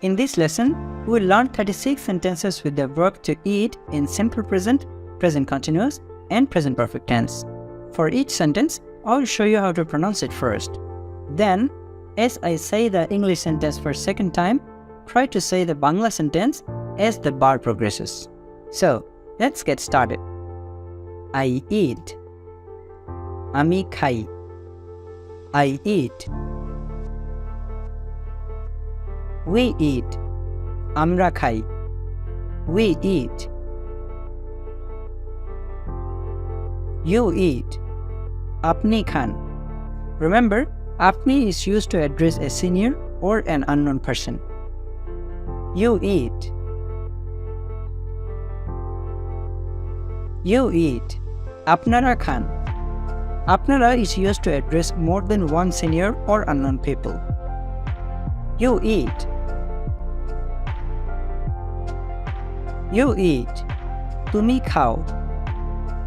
In this lesson, we will learn 36 sentences with the verb to eat in simple present, present continuous, and present perfect tense. For each sentence, I will show you how to pronounce it first. Then, as I say the English sentence for a second time, try to say the Bangla sentence as the bar progresses. So, let's get started. I eat. Ami khai. I eat. We eat. Amra khai. We eat. You eat. Apni khan. Remember, apni is used to address a senior or an unknown person. You eat. You eat. Apnara khan. Apnara is used to address more than one senior or unknown people. You eat. You eat. Tumi khao.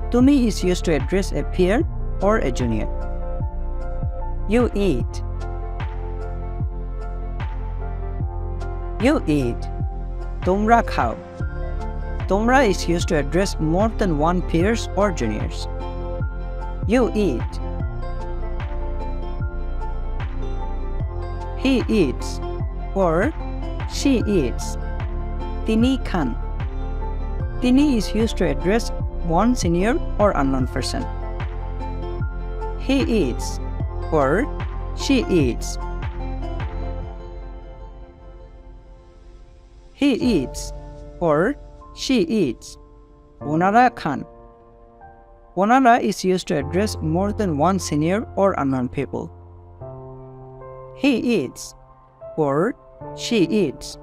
Tumi is used to address a peer or a junior. You eat. You eat. Tomra khao. Tomra is used to address more than one peers or juniors. You eat. He eats or she eats. Tini khan. Tini is used to address one senior or unknown person. He eats or she eats. He eats or she eats. Onara khan. Onara is used to address more than one senior or unknown people. He eats or she eats.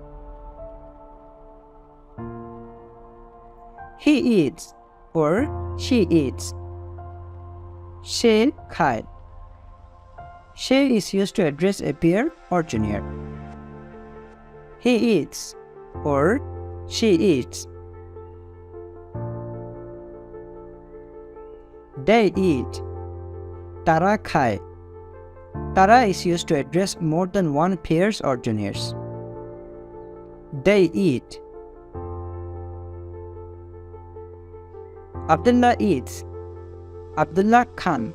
He eats or she eats. She khai. She is used to address a peer or junior. He eats or she eats. They eat. Tara khai. Tara is used to address more than one peers or juniors. They eat. Abdullah eats. Abdullah khan.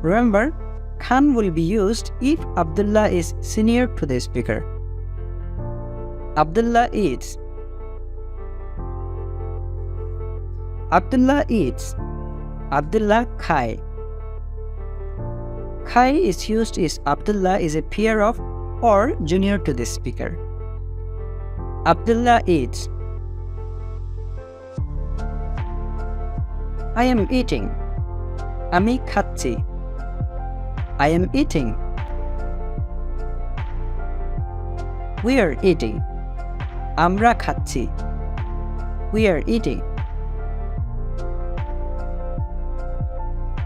Remember, khan will be used if Abdullah is senior to the speaker. Abdullah eats. Abdullah eats. Abdullah khai. Khai is used if Abdullah is a peer of or junior to the speaker. Abdullah eats. I am eating. Ami khatchi. I am eating. We are eating. Amra khatchi. We are eating.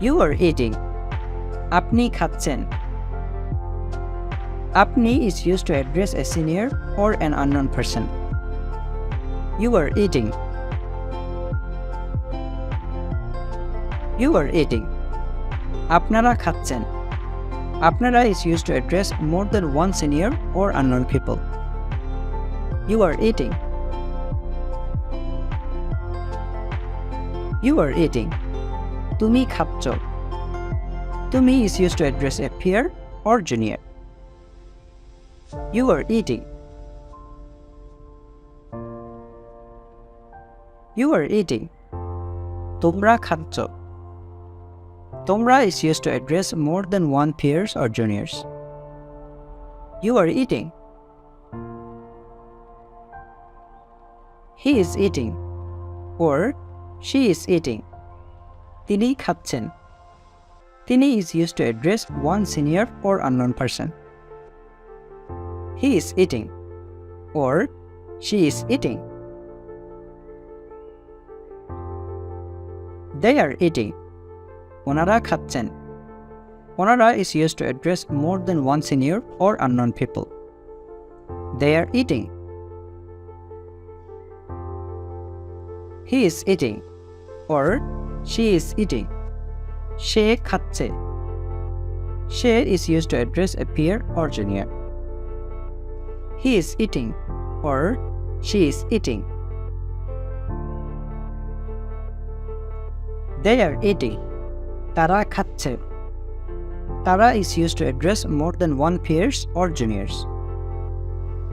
You are eating. Apni khatchen. Apni is used to address a senior or an unknown person. You are eating. You are eating. Apnara khatchen. Apnara is used to address more than one senior or unknown people. You are eating. You are eating. Tumi khapcho. Tumi is used to address a peer or junior. You are eating. You are eating. Tomra khatcho. Tomra is used to address more than one peers or juniors. You are eating. He is eating or she is eating. Tini khatchen. Tini is used to address one senior or unknown person. He is eating or she is eating. They are eating. Onara khatchen. Onara is used to address more than one senior or unknown people. They are eating. He is eating or she is eating. She khatche. She is used to address a peer or junior. He is eating or she is eating. They are eating. তারা খাচ্ছে. Tara is used to address more than one peers or juniors.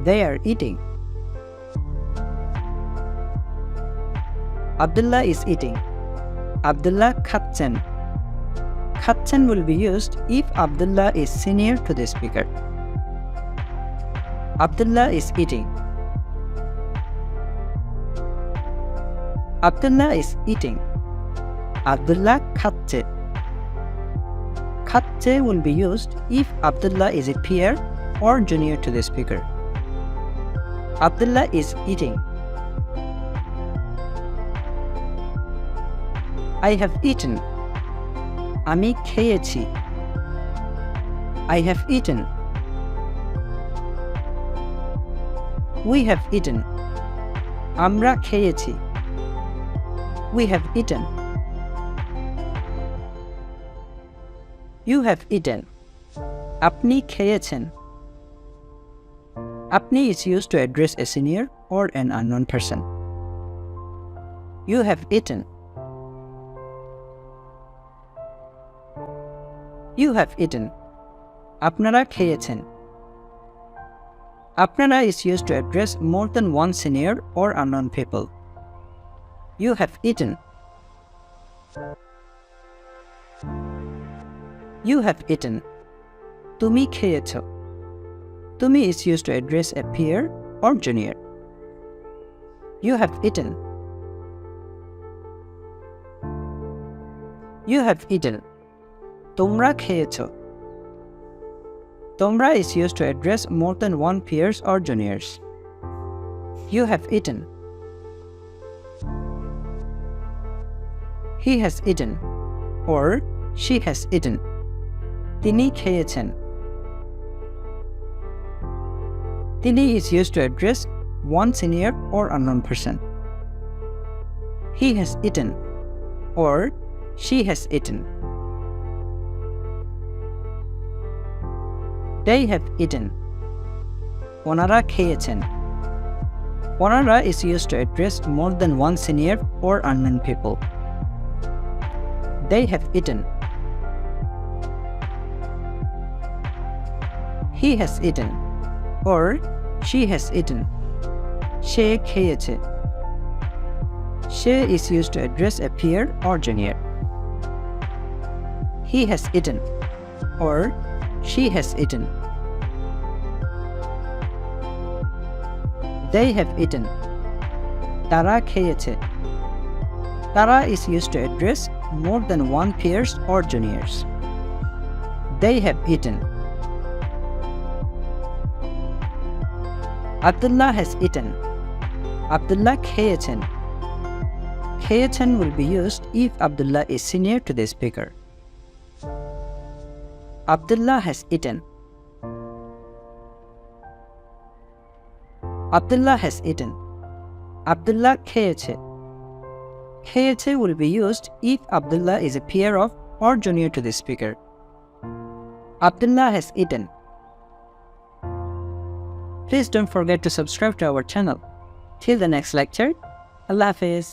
They are eating. Abdullah is eating. Abdullah খাচ্ছেন. Khatchen will be used if Abdullah is senior to the speaker. Abdullah is eating. Abdullah is eating. Abdullah khaচ্ছে. Khaচ্ছে will be used if Abdullah is a peer or junior to the speaker. Abdullah is eating. I have eaten. আমি খেয়েছি. I have eaten. We have eaten. আমরা খেয়েছি. We have eaten. You have eaten. আপনি খেয়েছেন. আপনি is used to address a senior or an unknown person. You have eaten. You have eaten. আপনারা খেয়েছেন. আপনারা is used to address more than one senior or unknown people. You have eaten. You have eaten. তুমি খেয়েছো. তুমি is used to address a peer or junior. You have eaten. You have eaten. তোমরা খেয়েছো. তোমরা is used to address more than one peers or juniors. You have eaten. He has eaten or she has eaten. তিনি খেয়েছেন. তিনি is used to address one senior or unknown person. He has eaten or she has eaten. They have eaten. ওনারা খেয়েছেন. ওনারা is used to address more than one senior or unknown people. They have eaten. He has eaten or she has eaten. সে খেয়েছে. সে is used to address a peer or junior. He has eaten or she has eaten. They have eaten. তারা খেয়েছে. তারা is used to address more than one peers or juniors. They have eaten. Abdullah has eaten. Abdullah খেয়েছেন. খেয়েছেন will be used if Abdullah is senior to the speaker. Abdullah has eaten. Abdullah has eaten. Abdullah খেয়েছে. খেয়েছে will be used if Abdullah is a peer of or junior to the speaker. Abdullah has eaten. Please don't forget to subscribe to our channel. Till the next lecture, Allah Hafiz.